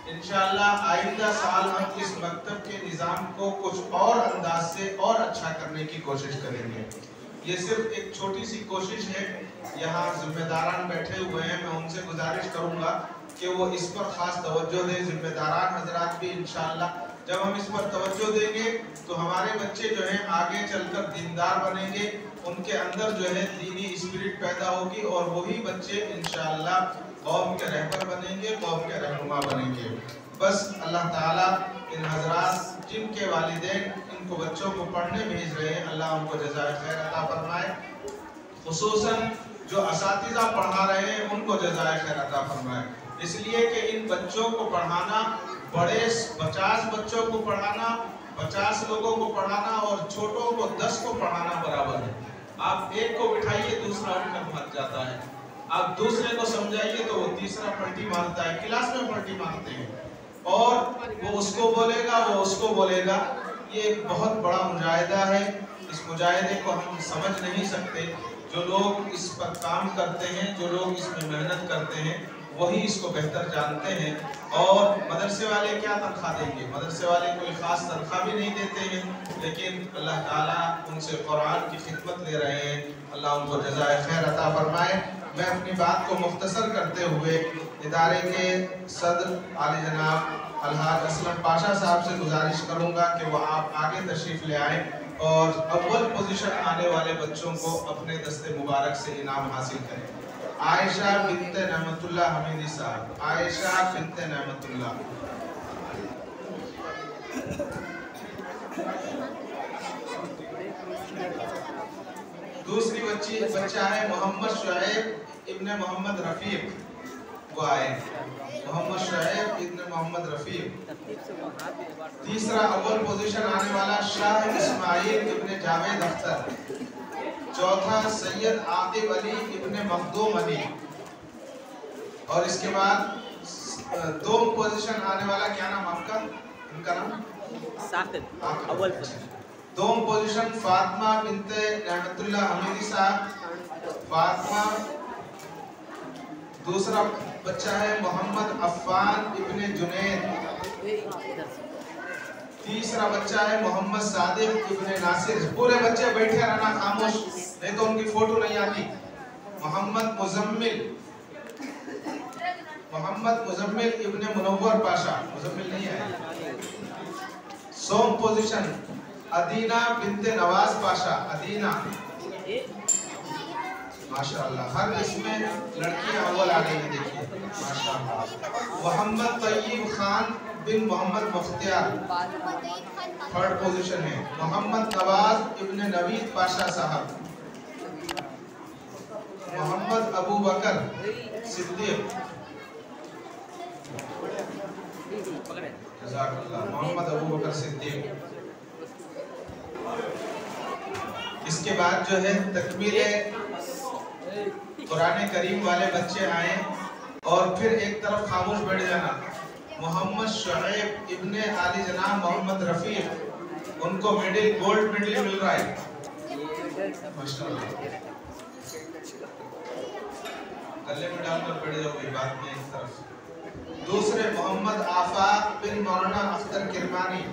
इंशाअल्लाह आइंदा साल हम इस मकतब के निज़ाम को कुछ और अंदाज से और अच्छा करने की कोशिश करेंगे। ये सिर्फ एक छोटी सी कोशिश है। यहाँ जिम्मेदारान बैठे हुए हैं, मैं उनसे गुजारिश करूँगा कि वो इस पर ख़ास तवज्जो दें। जिम्मेदारान हजरात भी इंशाअल्लाह जब हम इस पर तवज्जो देंगे तो हमारे बच्चे जो हैं आगे चलकर दीनदार बनेंगे, उनके अंदर जो है दीनी स्पिरिट पैदा होगी, और वही बच्चे इंशाअल्लाह कौम के रहबर बनेंगे, कौम के रहनुमा बनेंगे। बस अल्लाह ताला इन हजरात जिनके वालिदैन इनको बच्चों को पढ़ने भेज रहे हैं, अल्लाह उनको जज़ाए खैर अता फरमाए। खुसूसन जो असातिज़ा पढ़ा रहे हैं उनको जज़ाए खैर अता फरमाए। इसलिए कि इन बच्चों को पढ़ाना, बड़े 50 बच्चों को पढ़ाना, 50 लोगों को पढ़ाना और छोटों को 10 को पढ़ाना बराबर है। आप एक को बिठाइए, दूसरा उठकर भाग जाता है। आप दूसरे को समझाइए तो वो तीसरा पलटी मारता है। क्लास में पलटी मारते हैं और वो उसको बोलेगा, वो उसको बोलेगा। ये एक बहुत बड़ा मुजाहिदा है। इस मुजाहिदे को हम समझ नहीं सकते। जो लोग इस पर काम करते हैं, जो लोग इसमें मेहनत करते हैं, वही इसको बेहतर जानते हैं। और मदरसे वाले क्या तनख्वाह देंगे? मदरसे वाले कोई ख़ास तनख्वाह भी नहीं देते हैं, लेकिन अल्लाह ताला उनसे कुरान की खिदमत ले रहे हैं। अल्लाह उनको जज़ाए खैर अता फरमाए। मैं अपनी बात को मुख्तसर करते हुए इदारे के सदर आले जनाब अलहाज असलम पाशा साहब से गुजारिश करूँगा कि वह आप आगे तशरीफ़ ले आएँ और अव्वल पोजीशन आने वाले बच्चों को अपने दस्ते मुबारक से इनाम हासिल करें। आयशा बिन्ते नेमतुल्लाह हमीदी साहब, आयशा बिन्ते नेमतुल्लाह। दूसरी बच्चा है मोहम्मद शुएब इब्ने मोहम्मद रफीक, वो आए मोहम्मद शुएब इब्ने मोहम्मद रफीक। तीसरा अव्वल पोजीशन आने वाला शाह इस्माइल इब्ने जावेद अख्तर। चौथा सैयद आतिफ अली इब्ने मखदूम अली। और इसके बाद 2 पोजीशन आने वाला, क्या नाम आपका? इनका नाम साकिब अव्वल पोजीशन। 2 पोजीशन फातिमा बिनते नेमतुल्लाह हमीदी साहब, फातिमा। दूसरा बच्चा है मोहम्मद अफ़ान इब्ने जुनैद। तीसरा बच्चा है मोहम्मद सादिक इब्ने नासिर। पूरे बच्चे बैठे रहना, खामोश, नहीं तो उनकी फोटो नहीं आती। मोहम्मद मुजम्मिल इब्ने मुनव्वर पाशा, मुजम्मिल नहीं है। सोम पोजीशन अदीना बिनते नवाज पाशा, अदीना। माशाअल्लाह, हर इसमें लड़कियां अव्वल आ गई हैं, देखिए माशाअल्लाह। मोहम्मद तय्यब खान बिन मोहम्मद मुख्तियार 3rd पोजीशन है। मोहम्मद नवाज इब्ने नवीद पाशा साहब। मोहम्मद अबू बकर सिद्दीक, मोहम्मद अबू बकर सिद्दीक। इसके बाद जो है तकमील कुरान करीम वाले बच्चे आए और फिर एक तरफ खामोश बैठ जाना। मोहम्मद शुएब इब्ने आली जनाब मोहम्मद रफीक, उनको मेडल, गोल्ड मेडल मिल रहा है माशाअल्लाह। गले में डालकर बैठ जाओगे बाद में एक तरफ। दूसरे मोहम्मद आफाक बिन मौलाना अख्तर किरमानी,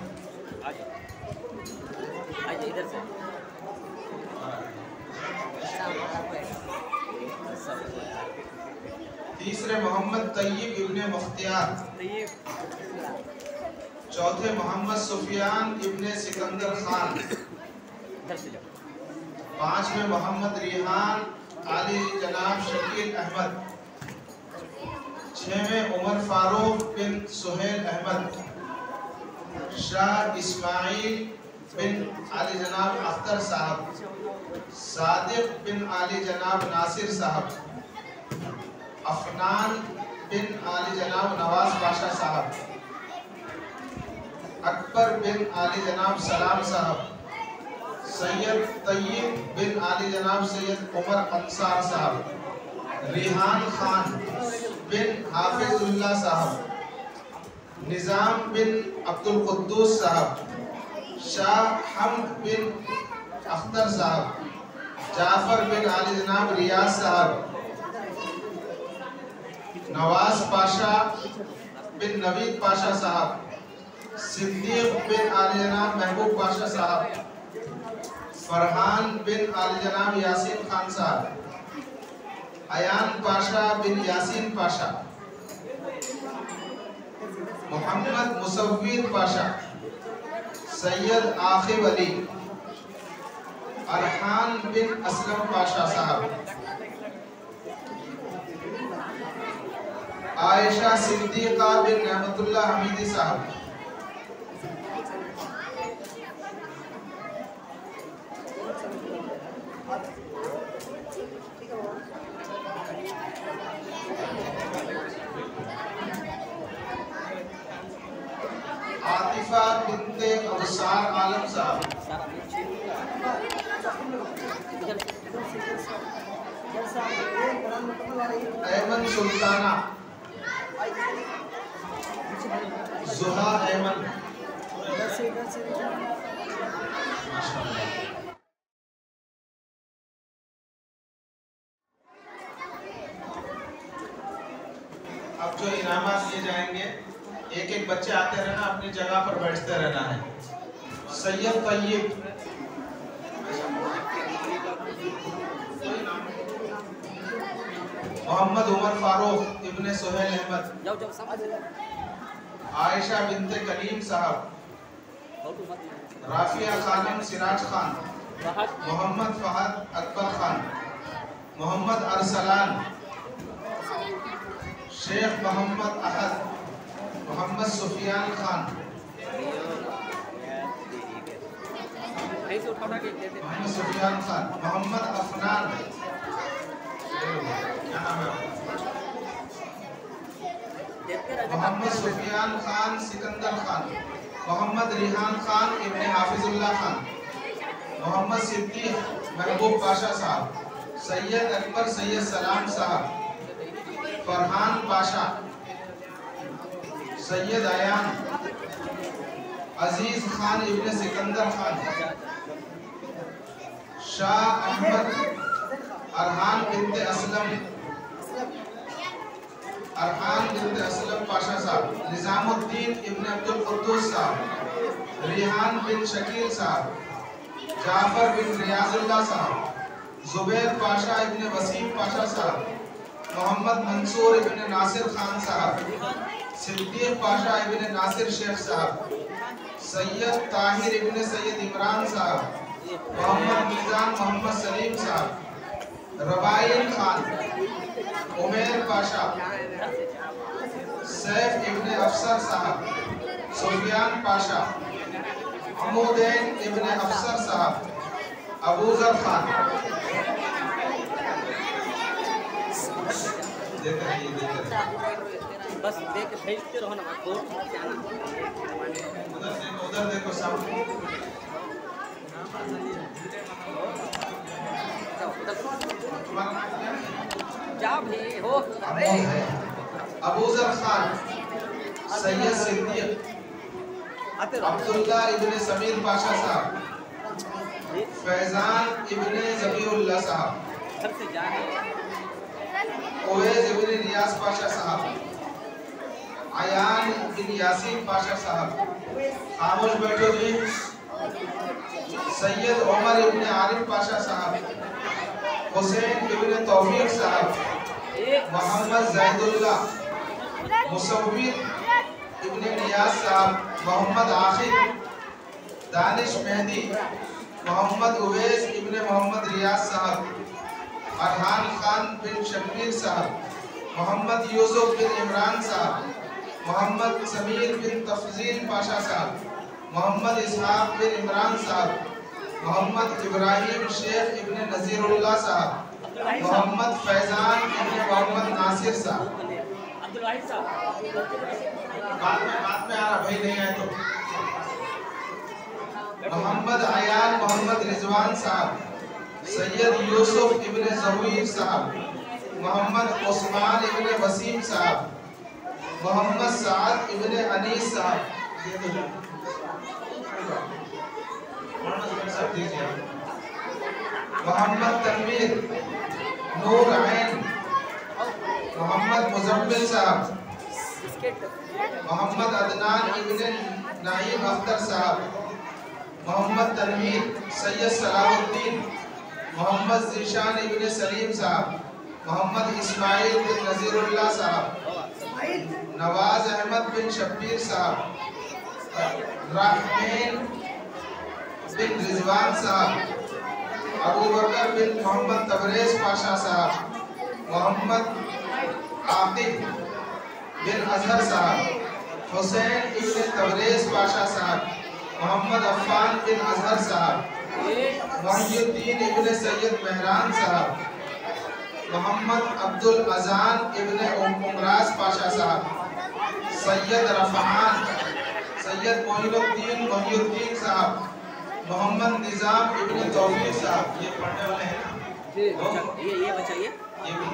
इधर से। तीसरे मोहम्मद तय्यब इब्ने मुख्तियार। चौथे मोहम्मद सुफियान इब्ने सिकंदर खान। पांचवें मोहम्मद रिहान आली जनाब शकील अहमद। छवें उमर फारूक बिन सुहेल अहमद। शाह इस्माइल बिन आली जनाब अख्तर साहब। सादिक बिन आली जनाब नासिर साहब। अफनान बिन आली जनाब नवाज पाशा साहब। अकबर बिन आली जनाब सलाम साहब। सैयद तय्यब बिन आली जनाब सैयद उमर अंसार साहब। रिहान खान बिन हाफिजुल्लाह साहब। निज़ाम बिन अब्दुल कुद्दूस साहब। शाह हमद बिन अख्तर साहब। जाफर बिन आली जनाब रियाज साहब। नवाज पाशा बिन नवीद पाशा साहब। सिद्दीक बिन आली जनाब महबूब पाशा साहब। फरहान बिन आली जनाब यासीन खान साहब। अयान पाशा बिन यासीन पाशा। मोहम्मद मुसव्विर पाशा। सैयद आखिब अली। अरहान बिन असलम पाशा साहब। आयशा सिद्दीका बिन नेमतुल्लाह हमीदी साहब। आतिफा बिनते अबसार आलम साहब, अहमद सुल्ताना, जुहा अहमद। अब जो इनामात लिए जाएंगे, एक एक बच्चे आते रहना, अपनी जगह पर बैठते रहना है। सैयद तैयब, मोहम्मद उमर फारूक इब्ने सुहेल अहमद, आयशा बिनते कलीम साहब, राफिया खानम सिराज खान, मोहम्मद फहद अकबर खान, मोहम्मद अरसलान, शेख मोहम्मद अहद, मोहम्मद सुफियान खान, मोहम्मद सुफियान खान, मोहम्मद अफनान, क्या नाम है? मोहम्मद सुफियान खान सिकंदर खान, मोहम्मद रिहान खान इब्ने हाफिजुल्लाह खान, मोहम्मद सिद्दीक महबूब पाशा साहब, सैयद अकबर सैयद सलाम साहब, फरहान पाशा, सैयद अयान, अजीज खान इब्ने सिकंदर खान, शाह अहमद, अरहान बिनते असलम पाशा साहब, निजामुद्दीन इब्ने अब्दुल कुद्दूस साहब, रिहान बिन शकील साहब, जाफर बिन रियाजुल्लाह साहब, जुबैर पाशा इब्ने वसीम पाशा साहब, मोहम्मद मंसूर इब्ने नासिर खान साहब, सिद्दीक पाशा इब्ने नासिर शेख साहब, सैयद ताहिर इब्ने सैयद इमरान साहब, मोहम्मद मीजान मोहम्मद सलीम साहब, रबाइल खान, उमेर पाशा, सैफ इब्ने अफसर साहब, सुफियान पाशा, अमूदैन इब्ने अफसर साहब, अबूजर खान। बस देख भेजते रहो ना, उधर देखो सामने। जा भी हो अबूजर खान, सैयद सिद्दीक, अब्दुल्ला इब्ने समीर पाशा साहब, फैजान इब्ने ज़बीउल्लाह साहब, ओवैस इब्ने रियाज पाशा साहब, अयान बिन यासीन पाशा साहब, खामोश बैठो जी, सैयद उमर इब्ने आरिफ पाशा साहब, हुसैन इब्ने तौफीक साहब, मोहम्मद जैदुल्लाह, मुसव्विर इब्ने नियाज साहब, मोहम्मद आखिर, दानिश मेहदी, मोहम्मद उवैस इब्ने मोहम्मद रियाज साहब, अरहान खान बिन शब्बीर साहब, मोहम्मद यूसुफ बिन इमरान साहब, मोहम्मद समीर बिन तफजील पाशा साहब, मोहम्मद इसहाक बिन इमरान साहब, मोहम्मद इब्राहिम शेख इब्ने नजीरुल्लाह साहब, मोहम्मद फैजान इब्ने मोहम्मद नासिर साहब। बाद में आ रहा भाई, नहीं आए तो मोहम्मद अयान मोहम्मद रिजवान साहब, सैयद यूसुफ इब्ने ज़वीर साहब, मोहम्मद उस्मान इब्ने वसीम साहब, मोहम्मद साद इब्ने अनीस साहब, मोहम्मद तनवीर, नूर आइन, मोहम्मद मुजम्मिल साहब, मोहम्मद अदनान इब्ने नाइम अख्तर साहब, मोहम्मद तनवीर, सैयद सलाहुद्दीन, मोहम्मद ज़ीशान इब्ने सलीम साहब, मोहम्मद इस्माइल बिन नज़ीरुल्लाह साहब, नवाज अहमद बिन शब्बीर साहब, रहमान बिन रिजवान साहब, अबू बकर बिन मोहम्मद तबरेज़ पाशा साहब, मोहम्मद आतिफ बिन अजहर साहब, हुसैन इब्ने तबरेज़ पाशा साहब, मोहम्मद अफ़ान बिन अजहर साहब, मुहियुद्दीन इब्ने सैयद मेहरान साहब, मोहम्मद अब्दुल अजान इब्ने उमराज पाशा साहब, सैयद सैयद मोहिउद्दीन साहब, मोहम्मद निजाम इब्न तौफीक साहब, ये पढ़ने वाले हैं ना? ये बचाइए। ये भी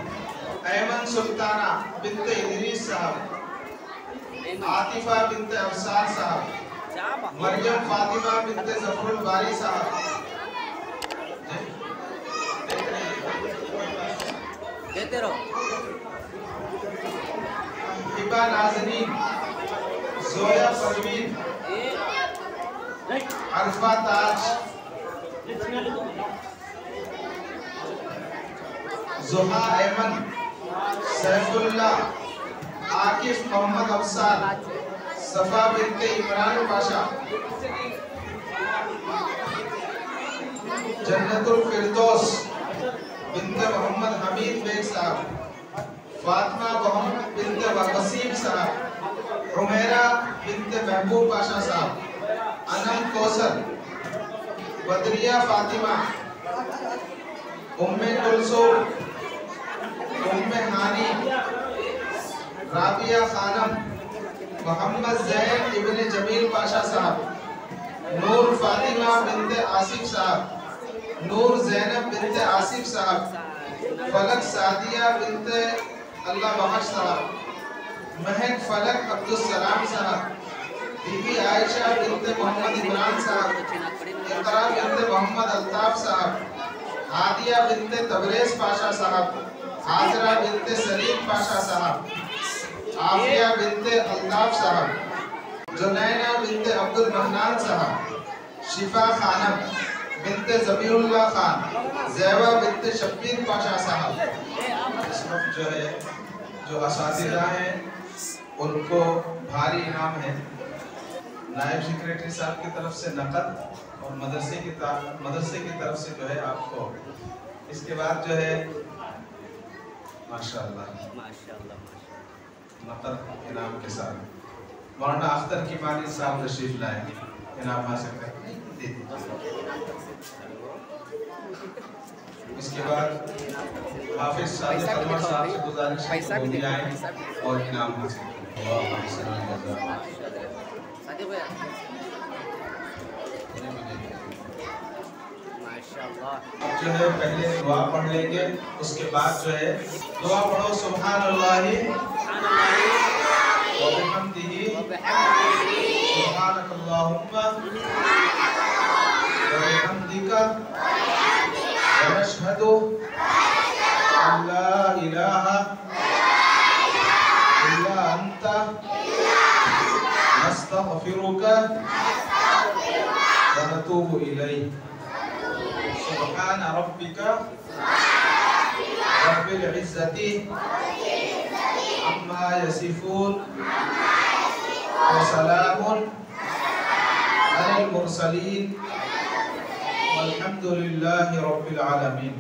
ऐमन सुल्ताना बिन्त इदरीस साहब, आतिफा बिन्त अफसार साहब, मरियम फातिमा बिन्त जफरुल बारी साहब, देते रहो। हिबा नाज़रीन, जोया परवीन, अरफा ताज, जुहा ऐमन, सैफुल्लाह, आकिफ मोहम्मद अफसार, सफा बिन्ते इमरान पाशा, जन्नतुल फिरदौस बिन्ते मोहम्मद हमीद बेग साहब, फातिमा मोहम्मद बिन्ते वसीम साहब, उमैरा बिन्ते महबूब पाशा साहब, अनम कौसर, बदरिया फातिमा, उम्मे कुलसूम, उम्मे हानी, राबिया खानम, मोहम्मद जैन इब्न जमील पाशा साहब, नूर फातिमा बिन्ते आसिफ साहब, नूर जैनब बिन्ते आसिफ साहब, फलक सादिया बिन्ते अल्लाह बख्श साहब, महक फलक अब्दुल सलाम साहब, बीबी आयशा बिन्ते मोहम्मद इमरान साहब, इकरा बिन्ते मोहम्मद अल्ताफ साहब, हादिया बिन्ते तबरेज पाशा साहब, हाजरा बिन्ते सलीम पाशा साहब, आफिया बिन्ते अल्ताफ साहब, जुनैना बिन्ते अब्दुल महनान साहब, शिफा खानम बिन्ते ज़मीरुल्लाह खान, ज़ैवा बिन्ते शब्बीर पाशा साहब। इस वक्त जो है जो असातिज़ा हैं उनको भारी इनाम है। नायब सेक्रेटरी साहब की तरफ से नकद और मदरसे की तरफ से जो है आपको, इसके बाद जो है माशाअल्लाह नकद इनाम के साथ मौलाना अख्तर की मानी साहब तशरीफ लाए, इनाम हासिल करके इसके बाद हाफिज सादिक अनवर साहब से गुजारिश है कि आए और इनाम हासिल करें। अब जो है पहले दुआ पढ़ लेंगे, उसके बाद जो है दुआ पढ़ो सुब्हानल्लाहि व बिहम्दिही सुब्हानकल्लाहुम्मा व बिहम्दिका व नशहदु अल्ला इलाहा इल्ला अंता नस्तगफिरुका व नतूबु इलैक। सुब्हान रब्बिका रब्बिल इज्जति अम्मा यसिफून व सलामुन अलल मुरसलीन वल्हम्दुलिल्लाहि रब्बिल आलमीन।